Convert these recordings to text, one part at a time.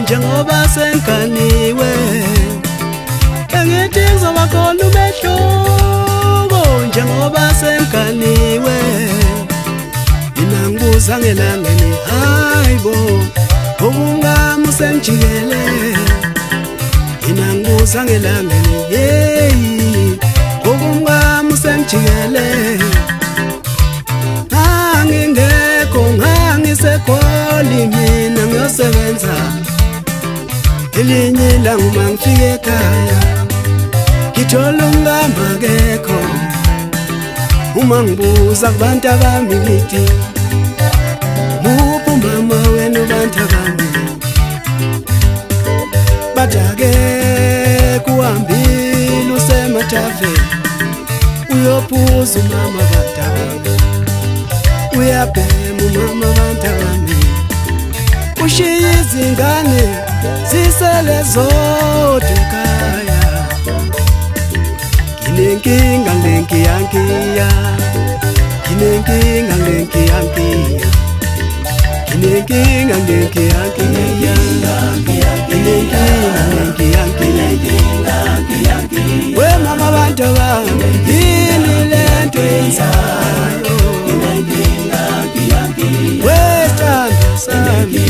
Njengoba senkaniwe engithi ngizobakhona umehluko njengoba senkaniwe mina ngibuza ngelangeni hayibo ubungami usengijikele mina ngibuza ngelangeni hey ubungami usengijikele ngingekho ngangisekholi mina ngiyosebenza elinye ilanga uma ngifike ekhaya ngithola umngane akekho uma ngibuza kubantu abami ngithi muphi umama wena ubantu abami bathi akekho uhambile usemathaveni uyophuza umama abantu abami uyabhema umama abantu abami ushiye izingane zisele zodwa ekhaya nginenkinga ngenkiyankiya nginenkinga ngenkiyankiya nginenkinga ngenkiyankiya nginenkinga ngenkiyankiya we mama abantu abami yini lento yenzayo we sithando sami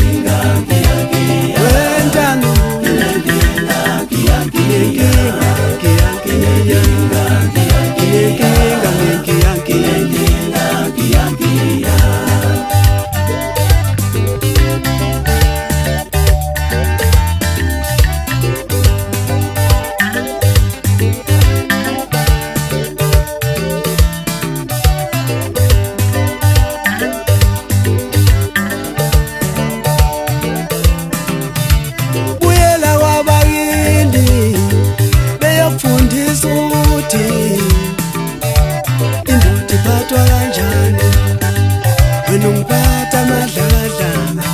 ungiphatha amadlakadlaka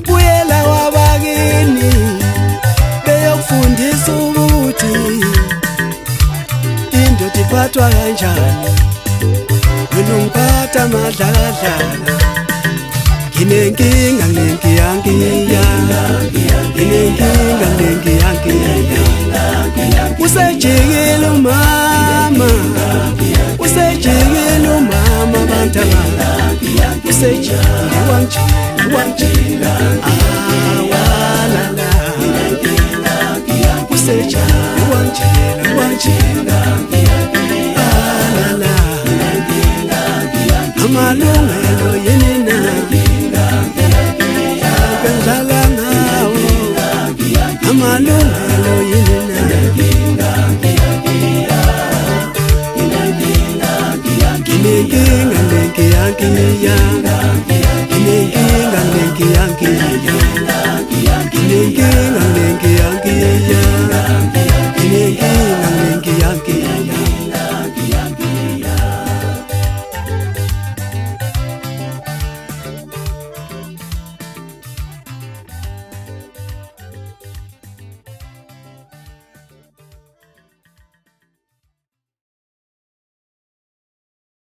buyela wabakini beyokufundisa ukuthi indoda iphathwa kanjani wena ungiphatha amadlakadlaka nginenkinga ngenkiyankiya nginenkinga ngenkiyankiya usejikile umama usejikile umama abantu abami usejikile wangijika awalala usejikile wangijika alala amalungelo yini na ngidlala ngawo amalungelo yini na nginenkinga ngenkiyankiya